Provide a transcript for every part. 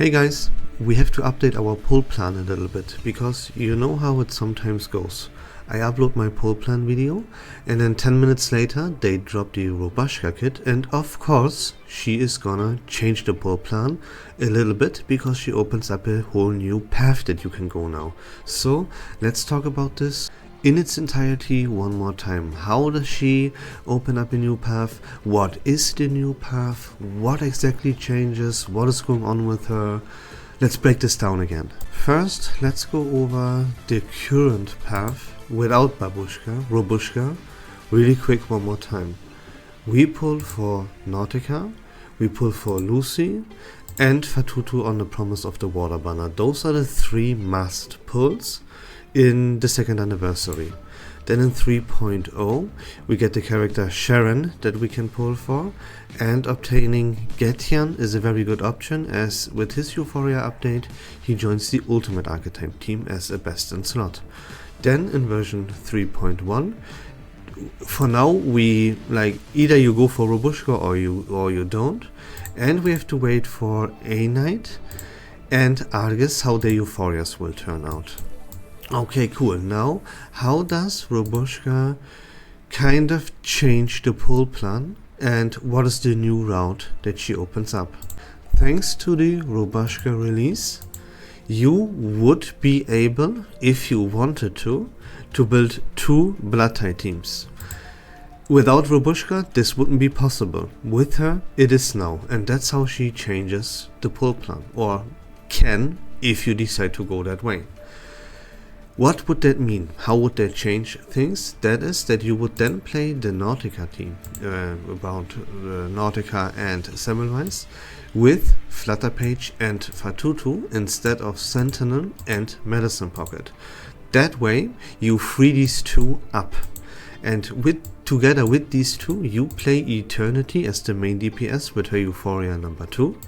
Hey guys, we have to update our pull plan a little bit, because you know how it sometimes goes. I upload my pull plan video and then 10 minutes later they drop the Rubuska kit, and of course she is gonna change the pull plan a little bit because she opens up a whole new path that you can go now. So let's talk about this in its entirety one more time. How does she open up a new path? What is the new path? What exactly changes? What is going on with her? Let's break this down again. First, let's go over the current path without Rubuska, really quick one more time. We pull for Nautica, we pull for Lucy, and Fatutu on the Promise of the Water banner. Those are the three must pulls in the second anniversary. Then in 3.0 we get the character Sharon that we can pull for, and obtaining Getian is a very good option, as with his Euphoria update he joins the Ultimate Archetype team as a best in slot. Then in version 3.1, for now we either you go for Rubuska or you don't, and we have to wait for A Night and Argus how their Euphorias will turn out. Okay, cool. Now, how does Rubuska kind of change the pull plan, and what is the new route that she opens up? Thanks to the Rubuska release, you would be able, if you wanted to build two blood tie teams. Without Rubuska, this wouldn't be possible. With her, it is now, and that's how she changes the pull plan, or can, if you decide to go that way. What would that mean? How would that change things? That is that you would then play the Nautica team, about Nautica and Semmelweis, with Flutterpage and Fatutu instead of Sentinel and Medicine Pocket. That way you free these two up, and together with these two you play Eternity as the main DPS with her Euphoria number 2.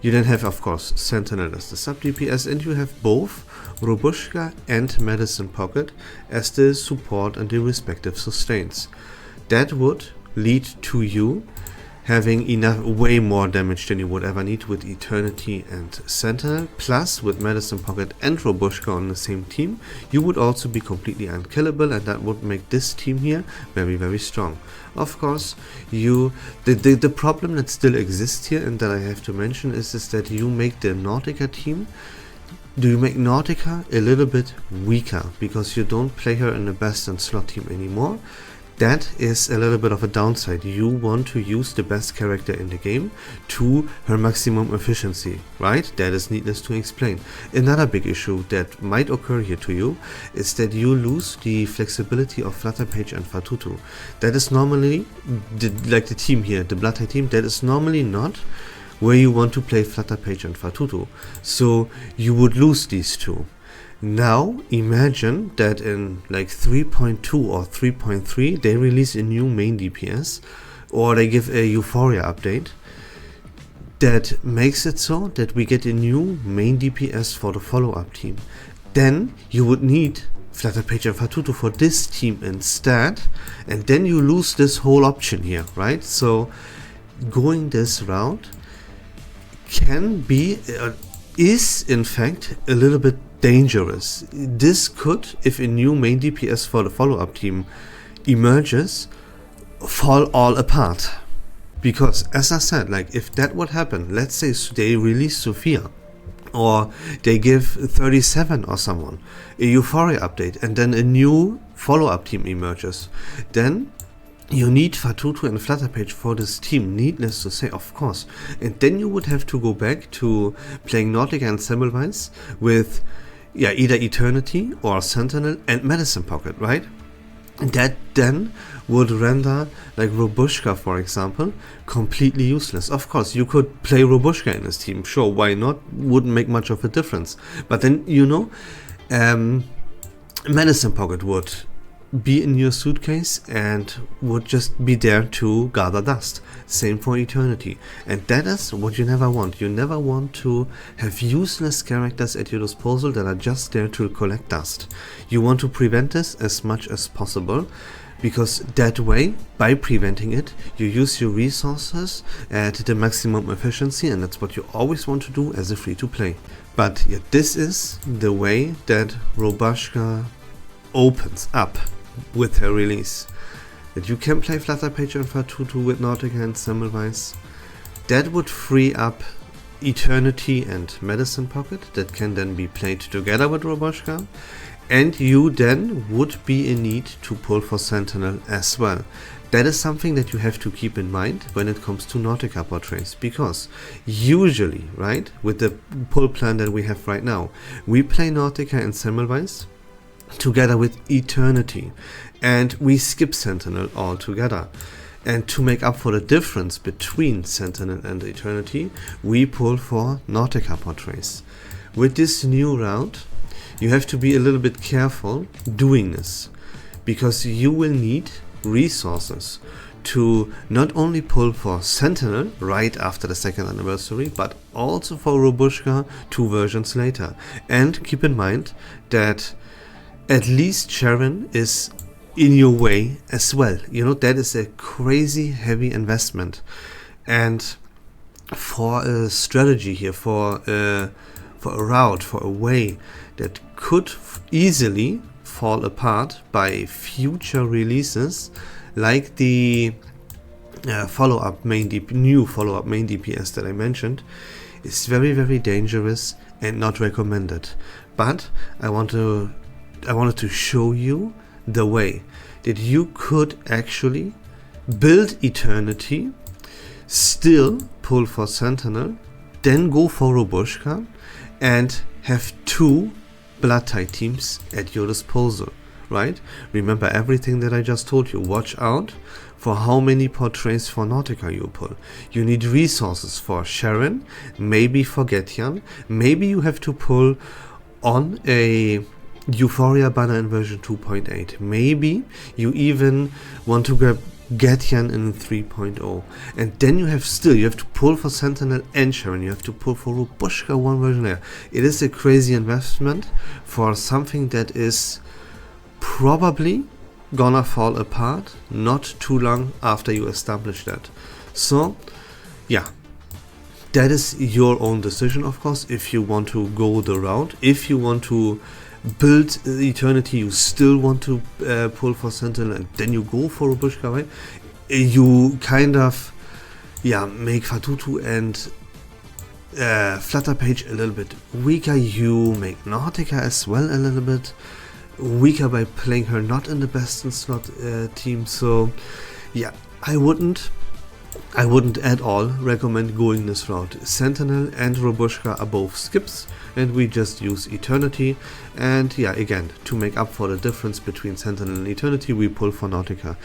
You then have, of course, Sentinel as the sub DPS, and you have both Rubuska and Medicine Pocket as the support and the respective sustains. That would lead to you having way more damage than you would ever need with Eternity and Sentinel, plus with Medicine Pocket and Rubuska on the same team, you would also be completely unkillable, and that would make this team here very, very strong. Of course, the problem that still exists here, and that I have to mention, is that you make the Nautica team, you make Nautica a little bit weaker, because you don't play her in the best and slot team anymore. That is a little bit of a downside. You want to use the best character in the game to her maximum efficiency, right? That is needless to explain. Another big issue that might occur here to you is that you lose the flexibility of Flutterpage and Fatutu. That is normally, the team here, the Blood Tie team, that is normally not where you want to play Flutterpage and Fatutu. So you would lose these two. Now imagine that in 3.2 or 3.3 they release a new main DPS, or they give a Euphoria update that makes it so that we get a new main DPS for the follow-up team. Then you would need Flutterpage and Fatutu for this team instead, and then you lose this whole option here, right? So going this route can be, is in fact a little bit dangerous. This could, if a new main DPS for the follow-up team emerges, fall all apart. Because as I said, if that would happen, let's say they release Sophia, or they give 37 or someone a Euphoria update, and then a new follow-up team emerges, then you need Fatutu and Flutterpage for this team, needless to say, of course. And then you would have to go back to playing Nautica and Semmelweis with either Eternity or Sentinel and Medicine Pocket, right? That then would render Rubuska, for example, completely useless. Of course, you could play Rubuska in this team, sure, why not? Wouldn't make much of a difference. But then, Medicine Pocket would be in your suitcase and would just be there to gather dust. Same for Eternity, and that is what you never want. You never want to have useless characters at your disposal that are just there to collect dust. You want to prevent this as much as possible because that way, by preventing it, you use your resources at the maximum efficiency, and that's what you always want to do as a free-to-play. But yeah, this is the way that Rubuska opens up with her release. That you can play Flutter Page and Fatutu with Nautica and Semmelweis. That would free up Eternity and Medicine Pocket that can then be played together with Rubuska, and you then would be in need to pull for Sentinel as well. That is something that you have to keep in mind when it comes to Nautica portraits, because usually, right, with the pull plan that we have right now, we play Nautica and Semmelweis together with Eternity, and we skip Sentinel altogether. And to make up for the difference between Sentinel and Eternity, we pull for Nautica portraits. With this new route, you have to be a little bit careful doing this, because you will need resources to not only pull for Sentinel right after the 2nd anniversary, but also for Rubuska 2 versions later. And keep in mind that at least Sharon is in your way as well. You know, that is a crazy heavy investment. And for a strategy here, for a route, for a way that could easily fall apart by future releases, like the new follow-up main DPS that I mentioned, is very, very dangerous and not recommended. But I wanted to show you the way that you could actually build Eternity, still pull for Sentinel, then go for Rubuska, and have 2 Blood Tide teams at your disposal, right? Remember everything that I just told you. Watch out for how many portraits for Nautica you pull. You need resources for Sharon, maybe for Getian, maybe you have to pull on a Euphoria banner in version 2.8. Maybe you even want to grab Getian in 3.0. And then you have to pull for Sentinel and Sharon. You have to pull for Rubuska 1 version there. It is a crazy investment for something that is probably gonna fall apart not too long after you establish that. So yeah, that is your own decision, of course, if you want to go the route. If you want to build Eternity, you still want to pull for Sentinel, and then you go for Rubuska, right? You kind of make Fatutu and Flutter Page a little bit weaker. You make Nautica as well a little bit weaker by playing her not in the best in slot team. So yeah, I wouldn't at all recommend going this route. Sentinel and Rubuska are both skips, and we just use Eternity. And yeah, again, to make up for the difference between Sentinel and Eternity, we pull for Nautica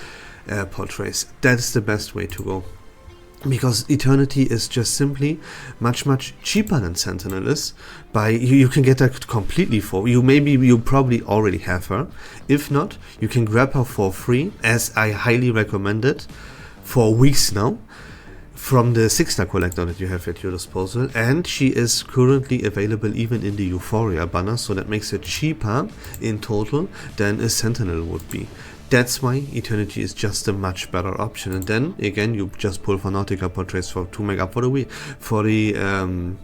portraits. That's the best way to go, because Eternity is just simply much cheaper than Sentinel is. By you can get her completely for you probably already have her. If not, you can grab her for free, as I highly recommend it, for weeks now, from the 6-star collector that you have at your disposal. And she is currently available even in the Euphoria banner, so that makes it cheaper in total than a Sentinel would be. That's why Eternity is just a much better option. And then again, you just pull for Nautica portraits to make up for the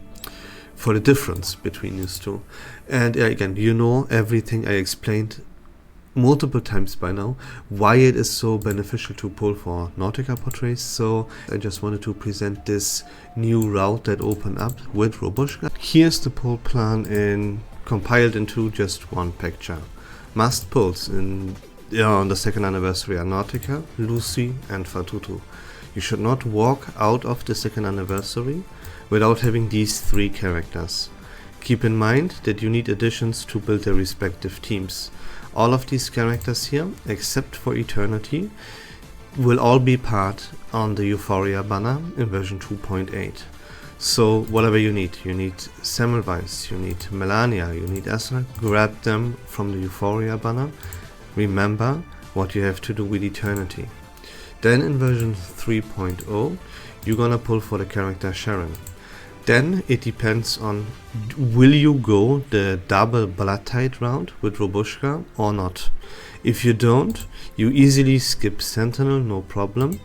difference between these two. And again, you know everything I explained multiple times by now, why it is so beneficial to pull for Nautica portraits. So I just wanted to present this new route that opened up with Rubuska. Here's the pull plan compiled into just one picture. Must pulls on the 2nd anniversary are Nautica, Lucy and Fatutu. You should not walk out of the 2nd anniversary without having these 3 characters. Keep in mind that you need additions to build their respective teams. All of these characters here, except for Eternity, will all be part on the Euphoria banner in version 2.8. So whatever you need Semmelweis, you need Melania, you need Ezra, grab them from the Euphoria banner. Remember what you have to do with Eternity. Then in version 3.0, you're gonna pull for the character Sharon. Then it depends on, will you go the double Blood Tide route with Rubuska or not? If you don't, you easily skip Sentinel, no problem.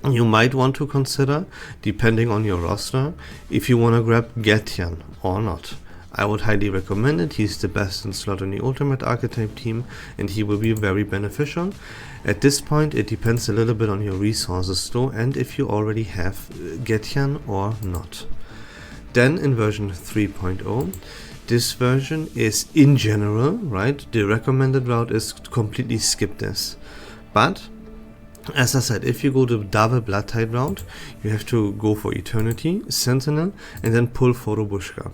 You might want to consider, depending on your roster, if you want to grab Getian or not. I would highly recommend it. He's the best in slot in the Ultimate Archetype team, and he will be very beneficial. At this point, it depends a little bit on your resources though, and if you already have Getian or not. Then in version 3.0, this version is in general, right? The recommended route is to completely skip this. But as I said, if you go the double Blood Tide route, you have to go for Eternity, Sentinel, and then pull for Rubuska.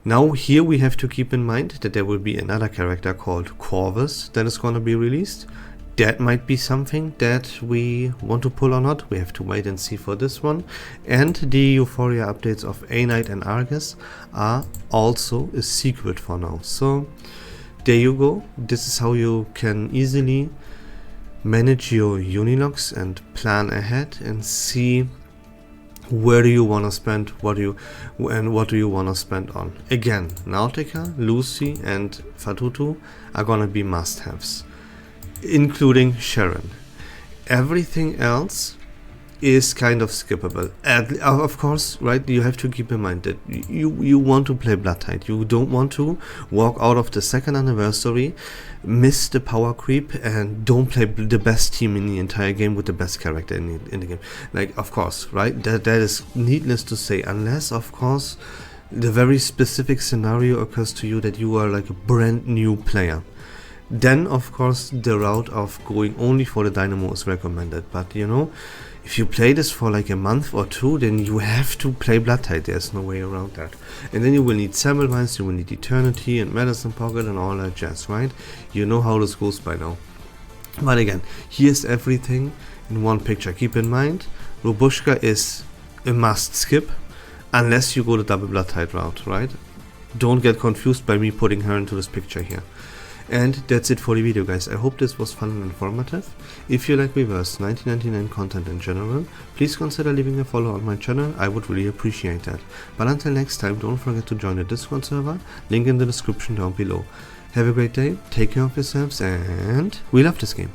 Now here we have to keep in mind that there will be another character called Corvus that is going to be released. That might be something that we want to pull or not. We have to wait and see for this one. And the Euphoria updates of A-Knight and Argus are also a secret for now. So there you go. This is how you can easily manage your Unilogs and plan ahead and see where do you want to spend, what do you want to spend on. Again, Nautica, Lucy and Fatutu are gonna be must-haves, including Sharon. Everything else is kind of skippable. Of course, right, you have to keep in mind that you want to play Blood Tide. You don't want to walk out of the second anniversary, miss the power creep, and don't play the best team in the entire game with the best character in the game. Like, of course, right, that is needless to say, unless, of course, the very specific scenario occurs to you that you are like a brand new player. Then, of course, the route of going only for the Dynamo is recommended. But, you know, if you play this for like a month or two, then you have to play Blood Tide. There's no way around that. And then you will need Semmelweis, you will need Eternity and Medicine Pocket and all that jazz, right? You know how this goes by now. But again, here's everything in one picture. Keep in mind, Rubuska is a must skip unless you go the double Blood Tide route, right? Don't get confused by me putting her into this picture here. And that's it for the video, guys. I hope this was fun and informative. If you like Reverse1999 content in general, please consider leaving a follow on my channel. I would really appreciate that. But until next time, don't forget to join the Discord server, link in the description down below. Have a great day, take care of yourselves, and we love this game.